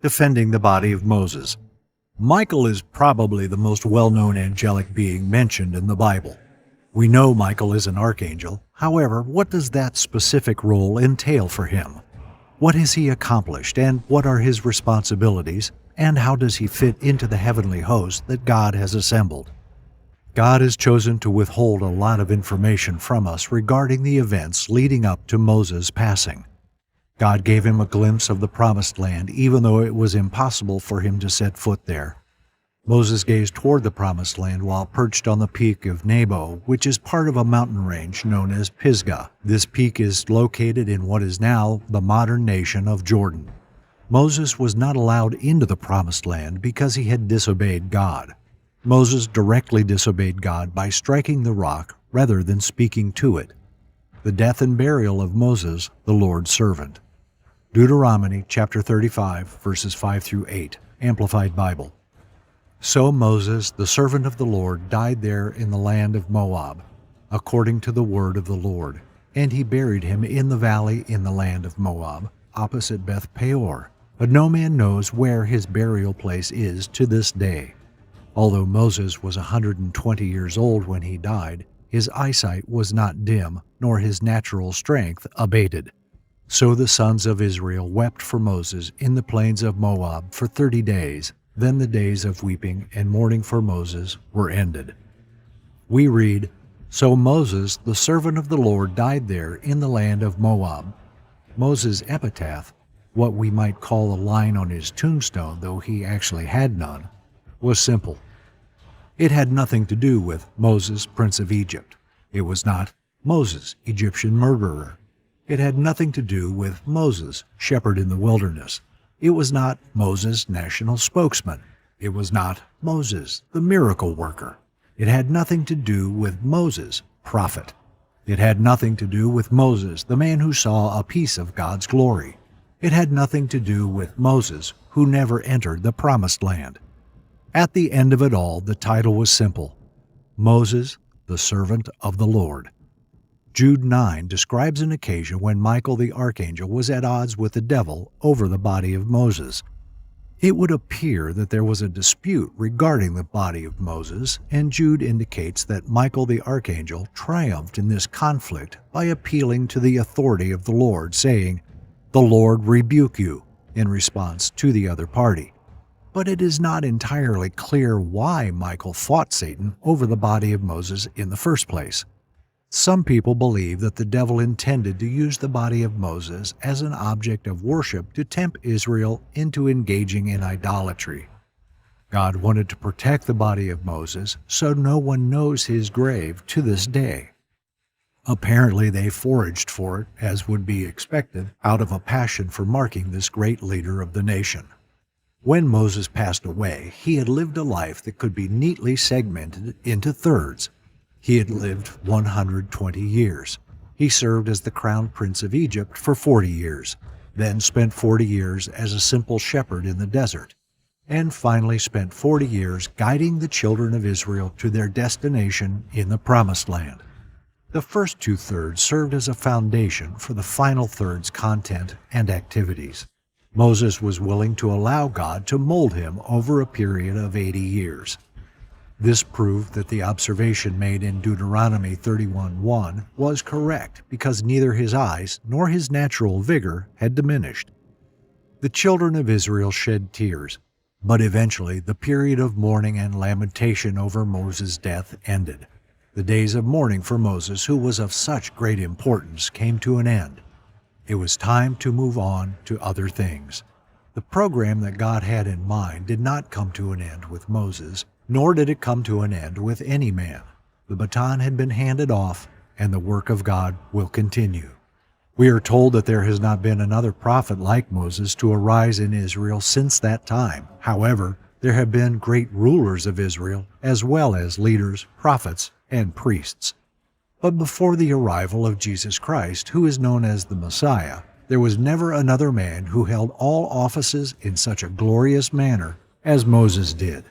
defending the body of Moses. Michael is probably the most well-known angelic being mentioned in the Bible. We know Michael is an archangel. However, what does that specific role entail for him? What has he accomplished, and what are his responsibilities, and how does he fit into the heavenly host that God has assembled? God has chosen to withhold a lot of information from us regarding the events leading up to Moses' passing. God gave him a glimpse of the promised land, even though it was impossible for him to set foot there. Moses gazed toward the promised land while perched on the peak of Nebo, which is part of a mountain range known as Pisgah. This peak is located in what is now the modern nation of Jordan. Moses was not allowed into the promised land because he had disobeyed God. Moses directly disobeyed God by striking the rock rather than speaking to it. The death and burial of Moses, the Lord's servant. Deuteronomy chapter 35, verses 5 through 8, Amplified Bible. So Moses, the servant of the Lord, died there in the land of Moab, according to the word of the Lord, and he buried him in the valley in the land of Moab, opposite Beth Peor. But no man knows where his burial place is to this day. Although Moses was 120 years old when he died, his eyesight was not dim, nor his natural strength abated. So the sons of Israel wept for Moses in the plains of Moab for 30 days. Then the days of weeping and mourning for Moses were ended. We read, So Moses, the servant of the Lord, died there in the land of Moab. Moses' epitaph, what we might call a line on his tombstone, though he actually had none, was simple. It had nothing to do with Moses, Prince of Egypt. It was not Moses, Egyptian murderer. It had nothing to do with Moses, shepherd in the wilderness. It was not Moses, national spokesman. It was not Moses, the miracle worker. It had nothing to do with Moses, prophet. It had nothing to do with Moses, the man who saw a piece of God's glory. It had nothing to do with Moses, who never entered the promised land. At the end of it all, the title was simple: Moses, the servant of the Lord. Jude 9 describes an occasion when Michael the archangel was at odds with the devil over the body of Moses. It would appear that there was a dispute regarding the body of Moses, and Jude indicates that Michael the archangel triumphed in this conflict by appealing to the authority of the Lord, saying, "The Lord rebuke you," in response to the other party. But it is not entirely clear why Michael fought Satan over the body of Moses in the first place. Some people believe that the devil intended to use the body of Moses as an object of worship to tempt Israel into engaging in idolatry. God wanted to protect the body of Moses so no one knows his grave to this day. Apparently they foraged for it, as would be expected, out of a passion for marking this great leader of the nation. When Moses passed away, he had lived a life that could be neatly segmented into thirds. He had lived 120 years. He served as the crown prince of Egypt for 40 years, then spent 40 years as a simple shepherd in the desert, and finally spent 40 years guiding the children of Israel to their destination in the Promised Land. The first two-thirds served as a foundation for the final third's content and activities. Moses was willing to allow God to mold him over a period of 80 years. This proved that the observation made in Deuteronomy 31:1 was correct, because neither his eyes nor his natural vigor had diminished. The children of Israel shed tears, but eventually the period of mourning and lamentation over Moses' death ended. The days of mourning for Moses, who was of such great importance, came to an end. It was time to move on to other things. The program that God had in mind did not come to an end with Moses, nor did it come to an end with any man. The baton had been handed off, and the work of God will continue. We are told that there has not been another prophet like Moses to arise in Israel since that time. However, there have been great rulers of Israel, as well as leaders, prophets, and priests. But before the arrival of Jesus Christ, who is known as the Messiah, there was never another man who held all offices in such a glorious manner as Moses did.